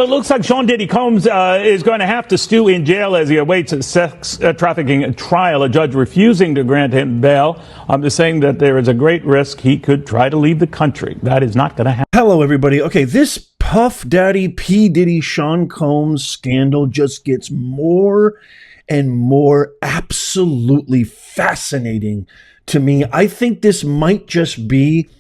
It looks like Sean Diddy Combs is going to have to stew in jail as he awaits a sex trafficking trial. A judge refusing to grant him bail. I'm just saying that there is a great risk he could try to leave the country. That is not going to happen. Hello, everybody. Okay, this Puff Daddy P. Diddy Sean Combs scandal just gets more and more absolutely fascinating to me. I think this might just be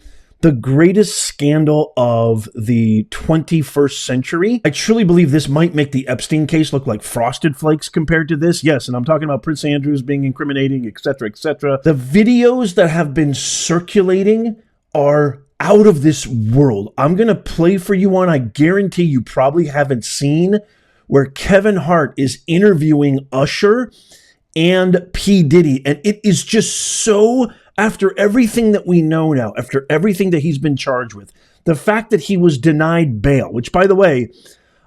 the greatest scandal of the 21st century. I truly believe this might make the Epstein case look like Frosted Flakes compared to this. Yes, and I'm talking about Prince Andrews being incriminating, etc., etc. The videos that have been circulating are out of this world. I'm going to play for you one I guarantee you probably haven't seen, where Kevin Hart is interviewing Usher and P. Diddy. And it is just so, after everything that we know now, after everything that he's been charged with, the fact that he was denied bail, which, by the way,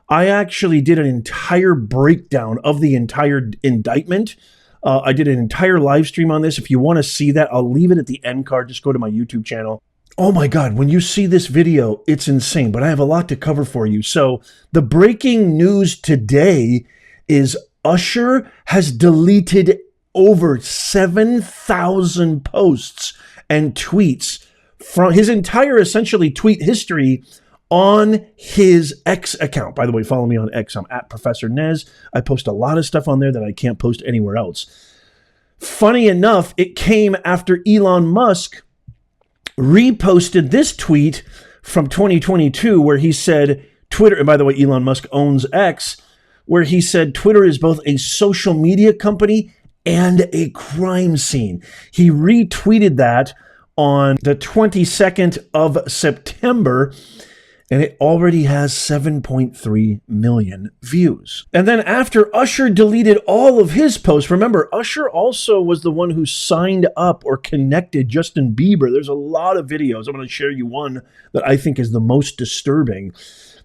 I actually did an entire breakdown of the entire indictment. I did an entire live stream on this. If you want to see that, I'll leave it at the end card. Just go to my YouTube channel. Oh my God, when you see this video, it's insane, but I have a lot to cover for you. So the breaking news today is Usher has deleted over 7,000 posts and tweets from his entire essentially tweet history on his X account. By the way, follow me on X. I'm at Professor Nez. I post a lot of stuff on there that I can't post anywhere else. Funny enough, it came after Elon Musk reposted this tweet from 2022 where he said Twitter, and by the way, Elon Musk owns X, where he said Twitter is both a social media company and a crime scene. He retweeted that on the 22nd of September, and it already has 7.3 million views. And then after Usher deleted all of his posts, remember, Usher also was the one who signed up or connected Justin Bieber. There's a lot of videos. I'm going to share you one that I think is the most disturbing.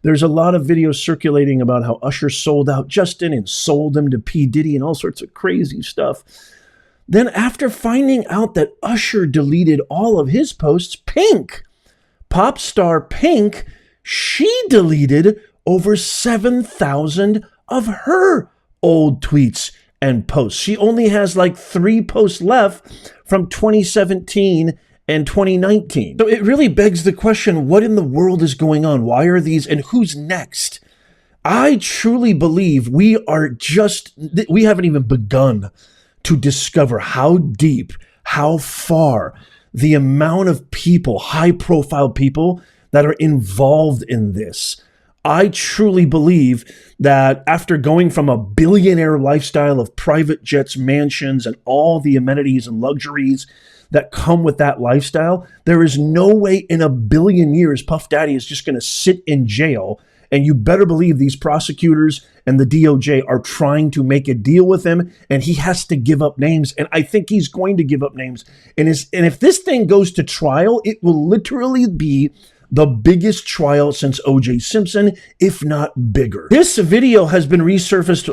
There's a lot of videos circulating about how Usher sold out Justin and sold him to P. Diddy and all sorts of crazy stuff. Then after finding out that Usher deleted all of his posts, Pink, pop star Pink, she deleted over 7,000 of her old tweets and posts. She only has like 3 posts left from 2017 and 2019. So it really begs the question, what in the world is going on? Why are these, and who's next? I truly believe we haven't even begun to discover how deep, how far the amount of people, high profile people that are involved in this. I truly believe that after going from a billionaire lifestyle of private jets, mansions, and all the amenities and luxuries that come with that lifestyle, there is no way in a billion years Puff Daddy is just going to sit in jail. And you better believe these prosecutors and the DOJ are trying to make a deal with him, and he has to give up names. And I think he's going to give up names. And if this thing goes to trial, it will literally be the biggest trial since O.J. Simpson, if not bigger. This video has been resurfaced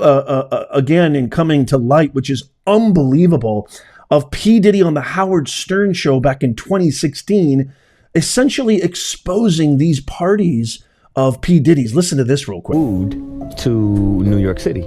again and coming to light, which is unbelievable, of P. Diddy on the Howard Stern show back in 2016, essentially exposing these parties of P. Diddy's. Listen to this real quick. Moved to New York City,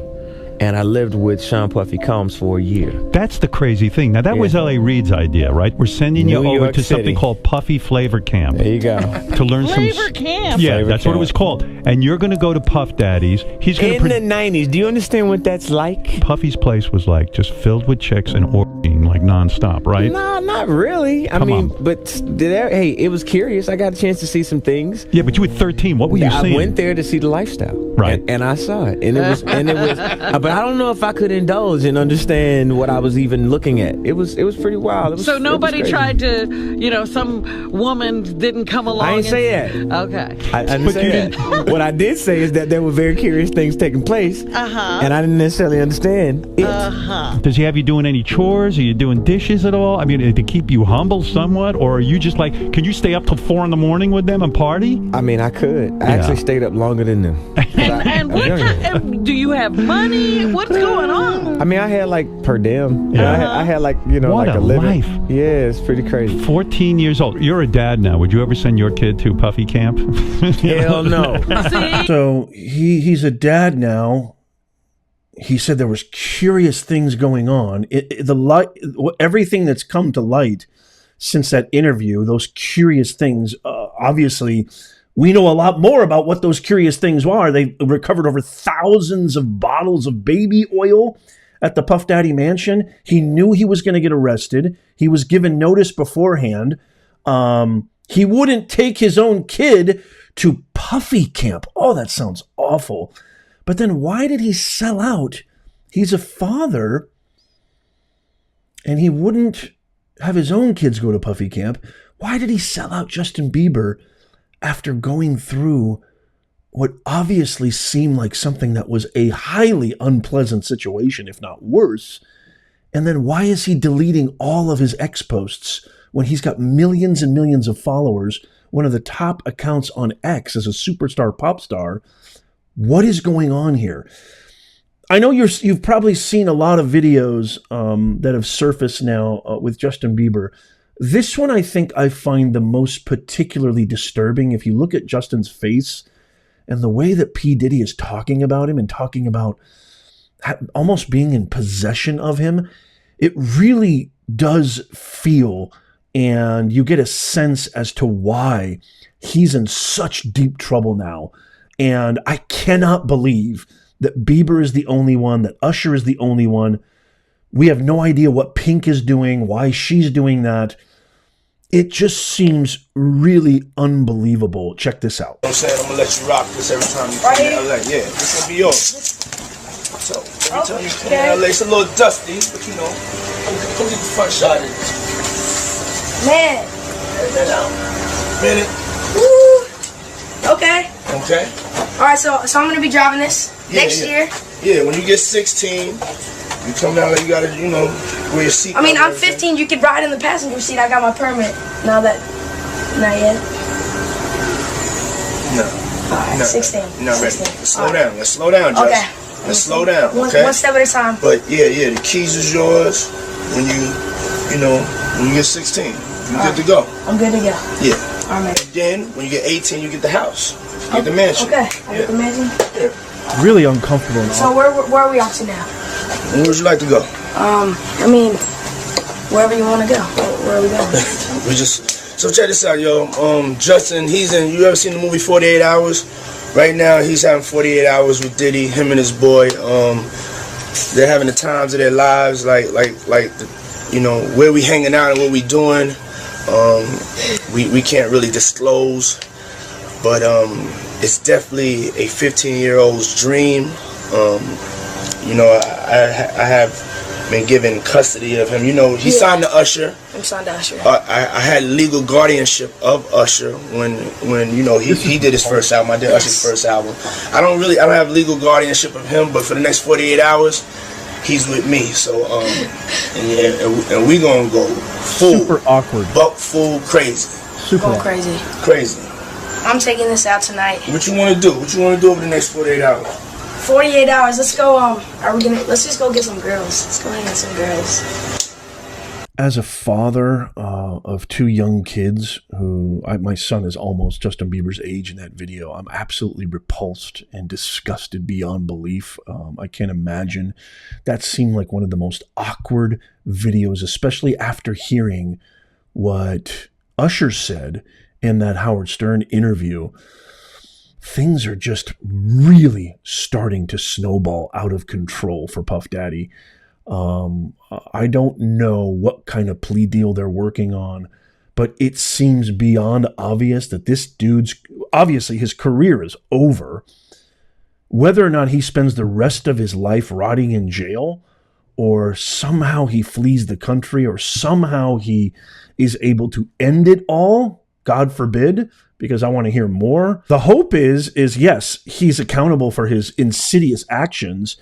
and I lived with Sean Puffy Combs for a year. That's the crazy thing. Now, that was L.A. Reid's idea, right? We're sending you over to something called Puffy Flavor Camp. There you go. To learn Flavor Camp. Yeah, Flavor that's Camp. what it was called. And you're going to go to Puff Daddy's. He's going In the 90s, do you understand what that's like? Puffy's place was like just filled with chicks and orgying like nonstop, right? No, not really. I mean, but hey, it was curious. I got a chance to see some things. Yeah, but you were 13. What were you seeing? I went there to see the lifestyle. Right. And I saw it. And it was but I don't know if I could indulge and understand what I was even looking at. It was pretty wild. So nobody tried to, some woman didn't come along. I didn't say that. Okay. I didn't say that. What I did say is that there were very curious things taking place. And I didn't necessarily understand it. Does he have you doing any chores? Are you doing dishes at all? I mean, to keep you humble somewhat? Or are you just like, can you stay up till 4 a.m. with them and party? I mean, I could. I actually stayed up longer than them. And what do you have money? What's going on? I mean, I had like per diem. Yeah. I had like, What like a living. life. Yeah, it's pretty crazy. 14 years old. You're a dad now. Would you ever send your kid to Puffy Camp? Hell no. See? So he's a dad now. He said there was curious things going on. Everything that's come to light since that interview, those curious things, obviously, we know a lot more about what those curious things are. They recovered over thousands of bottles of baby oil at the Puff Daddy mansion. He knew he was going to get arrested. He was given notice beforehand. He wouldn't take his own kid to Puffy camp. Oh, that sounds awful. But then why did he sell out? He's a father, and he wouldn't have his own kids go to Puffy camp. Why did he sell out Justin Bieber after going through what obviously seemed like something that was a highly unpleasant situation, if not worse? And then why is he deleting all of his X posts when he's got millions and millions of followers, one of the top accounts on X as a superstar pop star? What is going on here? I know you've probably seen a lot of videos that have surfaced now with Justin Bieber. This one I think I find the most particularly disturbing. If you look at Justin's face and the way that P. Diddy is talking about him and talking about almost being in possession of him, it really does feel, and you get a sense as to why he's in such deep trouble now. And I cannot believe that Bieber is the only one, that Usher is the only one. We have no idea what Pink is doing, why she's doing that. It just seems really unbelievable. Check this out. I'm saying, I'm gonna let you rock this every time you come in LA. Yeah, this will be yours. So every time you come in LA, it's a little dusty, but you know, come get the front shot of this. Man. Minute. Woo. Okay. Okay. All right, so I'm gonna be driving this next year. Yeah, when you get 16, you come down there, you gotta, you know, wear your seat. I mean, I'm 15. You could ride in the passenger seat. I got my permit. Not yet. No. All right, No. 16. You're not ready. 16. Let's slow down. Let's slow down, Jess. Okay. Let's slow down. Okay. One step at a time. But yeah, the keys is yours when you get 16. You're good to go. I'm good to go. Yeah. All right. And then when you get 18, you get the house. You get the mansion. Okay. I get the mansion. Yeah. Really uncomfortable now. So where are we off to now? Where would you like to go? I mean, wherever you want to go. Where are we going? So check this out, yo. Justin, you ever seen the movie 48 Hours? Right now, he's having 48 hours with Diddy, him and his boy. They're having the times of their lives, like where we hanging out and what we doing. We can't really disclose, but it's definitely a 15-year-old's dream. I have been given custody of him. He signed to Usher. I'm signed to Usher. I had legal guardianship of Usher when he did his first album. I did Usher's first album. I don't have legal guardianship of him, but for the next 48 hours, he's with me. So and we gonna go full Super awkward. buck full crazy. Super Going awkward. crazy. I'm taking this out tonight. What you want to do? What you want to do over the next 48 hours? 48 hours. Let's go. Let's just go get some girls. Let's go hang out with some girls. As a father of two young kids, my son is almost Justin Bieber's age in that video, I'm absolutely repulsed and disgusted beyond belief. I can't imagine. That seemed like one of the most awkward videos, especially after hearing what Usher said in that Howard Stern interview. Things are just really starting to snowball out of control for Puff Daddy. I don't know what kind of plea deal they're working on, but it seems beyond obvious that this dude's, obviously his career is over. Whether or not he spends the rest of his life rotting in jail, or somehow he flees the country, or somehow he is able to end it all, God forbid, because I want to hear more. The hope is yes, he's accountable for his insidious actions.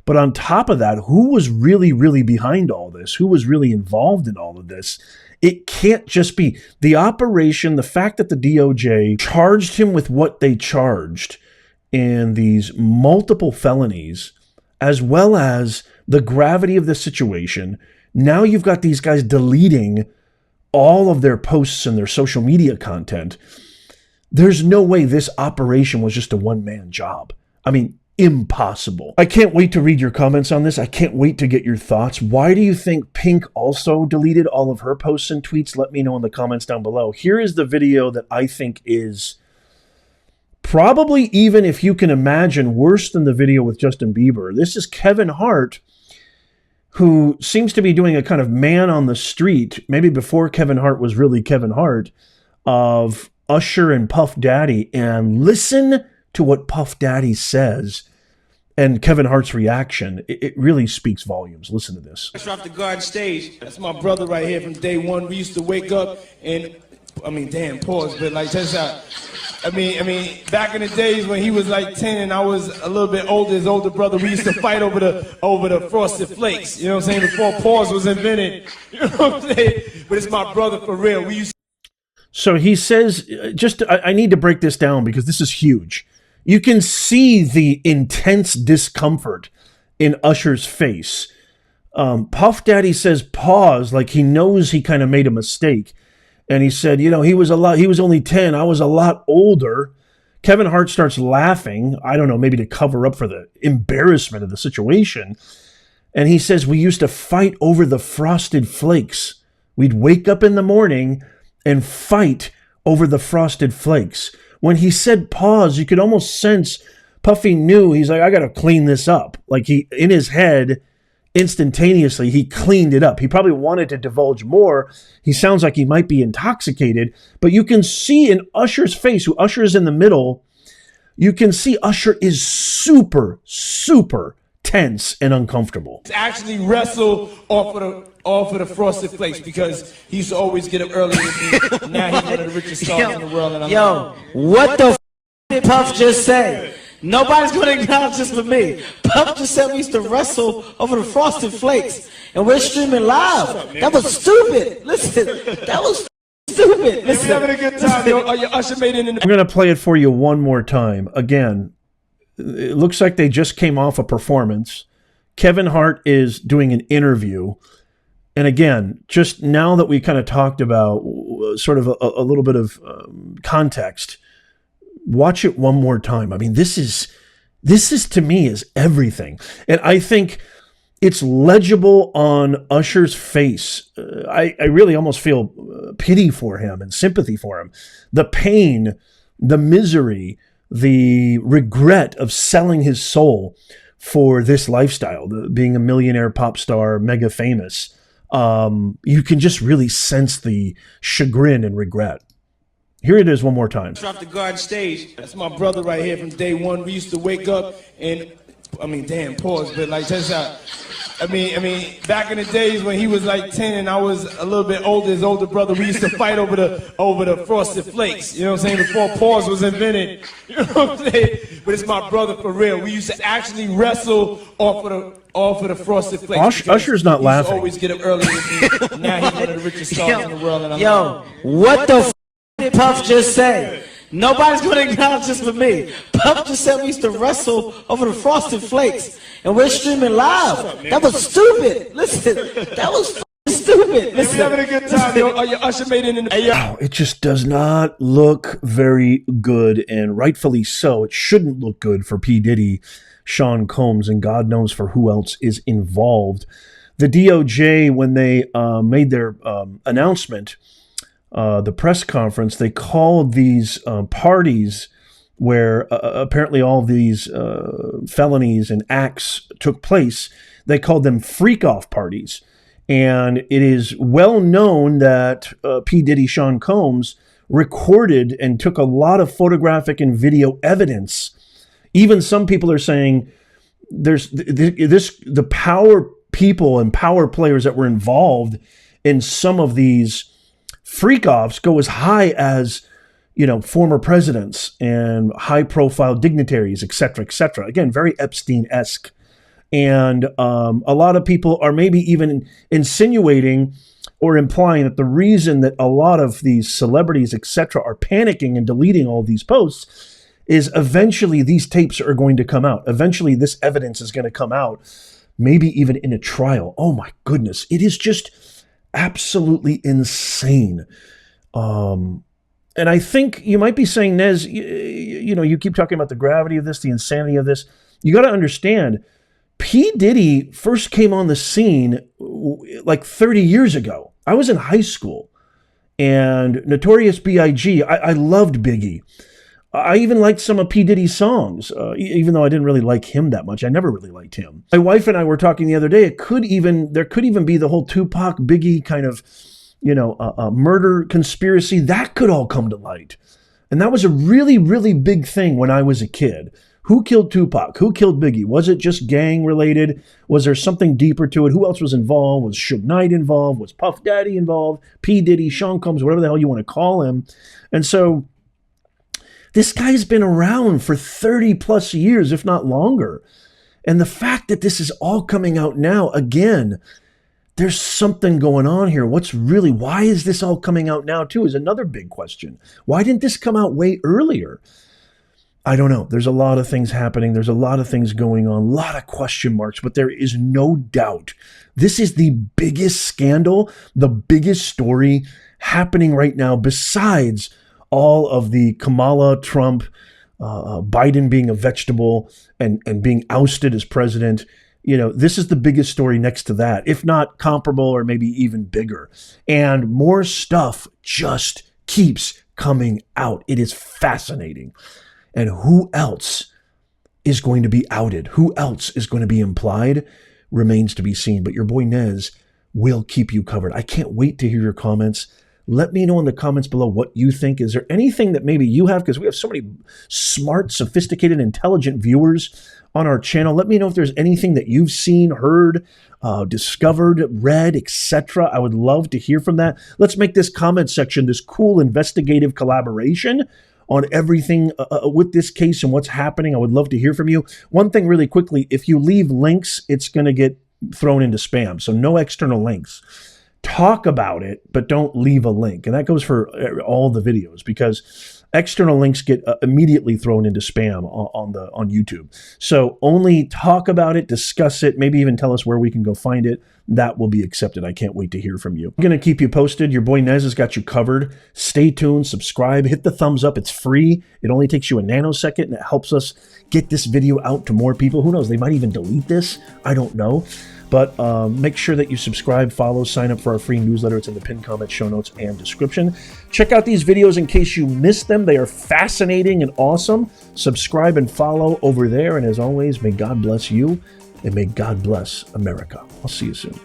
But on top of that, who was really, really behind all this? Who was really involved in all of this? It can't just be the operation, the fact that the DOJ charged him with what they charged in these multiple felonies, as well as the gravity of the situation. Now you've got these guys deleting all of their posts and their social media content. There's no way this operation was just a one-man job. I mean, impossible. I can't wait to read your comments on this. I can't wait to get your thoughts. Why do you think Pink also deleted all of her posts and tweets? Let me know in the comments down below. Here is the video that I think is probably, even if you can imagine, worse than the video with Justin Bieber. This is Kevin Hart, who seems to be doing a kind of man on the street, maybe before Kevin Hart was really Kevin Hart, of Usher and Puff Daddy. And listen to what Puff Daddy says and Kevin Hart's reaction. It really speaks volumes. Listen to this. Off the garden stage. That's my brother right here from day one. We used to wake up and, I mean, damn, pause, but like, check this out. I mean, back in the days when he was like 10 and I was a little bit older, his older brother, we used to fight over the Frosted Flakes. You know what I'm saying? Before pause was invented. You know what I'm saying? But it's my brother for real. We used. So he says, I need to break this down because this is huge. You can see the intense discomfort in Usher's face. Puff Daddy says pause, like he knows he kind of made a mistake. And he said, you know, he was only 10. I was a lot older. Kevin Hart starts laughing. I don't know, maybe to cover up for the embarrassment of the situation. And he says, we used to fight over the Frosted Flakes. We'd wake up in the morning and fight over the Frosted Flakes. When he said pause, you could almost sense Puffy knew. He's like, I got to clean this up. Like in his head, instantaneously, he cleaned it up. He probably wanted to divulge more. He sounds like he might be intoxicated, but you can see in Usher's face, who Usher is in the middle, you can see Usher is super, super tense and uncomfortable. Actually wrestle off of the Frosted Flakes because he used to always get up early with me. Now he's one of the richest stars in the world. And What the did Puff just say? Nobody's going to acknowledge this but me. Puff just said we used to wrestle over the Frosted Flakes, and we're streaming live. That was stupid. Listen, that was stupid. Listen. We're having a good time. Usher made it in the. I'm going to play it for you one more time. Again, it looks like they just came off a performance. Kevin Hart is doing an interview. And again, just now that we kind of talked about sort of a little bit of context, watch it one more time. I mean, this is to me is everything. And I think it's legible on Usher's face. I really almost feel pity for him and sympathy for him. The pain, the misery, the regret of selling his soul for this lifestyle, being a millionaire pop star, mega famous. You can just really sense the chagrin and regret. Here it is one more time. Off the garden stage. That's my brother right here from day one. We used to wake up and, I mean, damn, pause, but like, check this out. I mean, back in the days when he was like 10 and I was a little bit older, his older brother, we used to fight over the Frosted Flakes. You know what I'm saying? Before pause was invented. You know what I'm saying? But it's my brother for real. We used to actually wrestle off of the Frosted Flakes. Usher's not laughing. He used to always get up early with me. Now he's one of the richest stars in the world. And What the did Puff just say? Nobody's going to acknowledge this but me. Puff just said we used to wrestle over the Frosted Flakes, and we're streaming live. That was stupid. Listen, that was stupid. Listen. We're having a good time. Usher made it in the. Wow, it just does not look very good, and rightfully so. It shouldn't look good for P. Diddy, Sean Combs, and God knows for who else is involved. The DOJ, when they made their announcement, the press conference, they called these parties where apparently all of these felonies and acts took place, they called them freak-off parties. And it is well known that P. Diddy, Sean Combs, recorded and took a lot of photographic and video evidence. Even some people are saying there's the power people and power players that were involved in some of these freak-offs go as high as, you know, former presidents and high-profile dignitaries, et cetera, et cetera. Again, very Epstein-esque. And a lot of people are maybe even insinuating or implying that the reason that a lot of these celebrities, et cetera, are panicking and deleting all these posts is eventually these tapes are going to come out. Eventually this evidence is going to come out, maybe even in a trial. Oh my goodness. It is just absolutely insane. And I think you might be saying, Nez, you keep talking about the gravity of this, the insanity of this. You got to understand, P. Diddy first came on the scene like 30 years ago. I was in high school, and Notorious B.I.G., I loved Biggie. I even liked some of P. Diddy's songs, even though I didn't really like him that much. I never really liked him. My wife and I were talking the other day. There could even be the whole Tupac Biggie kind of, murder conspiracy. That could all come to light. And that was a really, really big thing when I was a kid. Who killed Tupac? Who killed Biggie? Was it just gang related? Was there something deeper to it? Who else was involved? Was Suge Knight involved? Was Puff Daddy involved? P. Diddy, Sean Combs, whatever the hell you want to call him. And so this guy's been around for 30 plus years, if not longer. And the fact that this is all coming out now, again, there's something going on here. Why is this all coming out now too, is another big question. Why didn't this come out way earlier? I don't know. There's a lot of things happening. There's a lot of things going on, a lot of question marks, but there is no doubt this is the biggest scandal, the biggest story happening right now, besides all of the Kamala, Trump, Biden being a vegetable and being ousted as president. This is the biggest story next to that, if not comparable or maybe even bigger. And more stuff just keeps coming out. It is fascinating. And who else is going to be outed? Who else is going to be implied? Remains to be seen. But your boy Nez will keep you covered. I can't wait to hear your comments. Let me know in the comments below what you think. Is there anything that maybe you have? Because we have so many smart, sophisticated, intelligent viewers on our channel. Let me know if there's anything that you've seen, heard, discovered, read, etc. I would love to hear from that. Let's make this comment section this cool investigative collaboration on everything with this case and what's happening. I would love to hear from you. One thing really quickly, if you leave links, it's going to get thrown into spam. So no external links. Talk about it, but don't leave a link. And that goes for all the videos, because external links get immediately thrown into spam on YouTube. So only talk about it, discuss it, maybe even tell us where we can go find it. That will be accepted. I can't wait to hear from you. I'm going to keep you posted. Your boy Nez has got you covered. Stay tuned, subscribe, hit the thumbs up. It's free. It only takes you a nanosecond, and it helps us get this video out to more people. Who knows? They might even delete this. I don't know. But make sure that you subscribe, follow, sign up for our free newsletter. It's in the pinned comment, show notes, and description. Check out these videos in case you missed them. They are fascinating and awesome. Subscribe and follow over there. And as always, may God bless you, and may God bless America. I'll see you soon.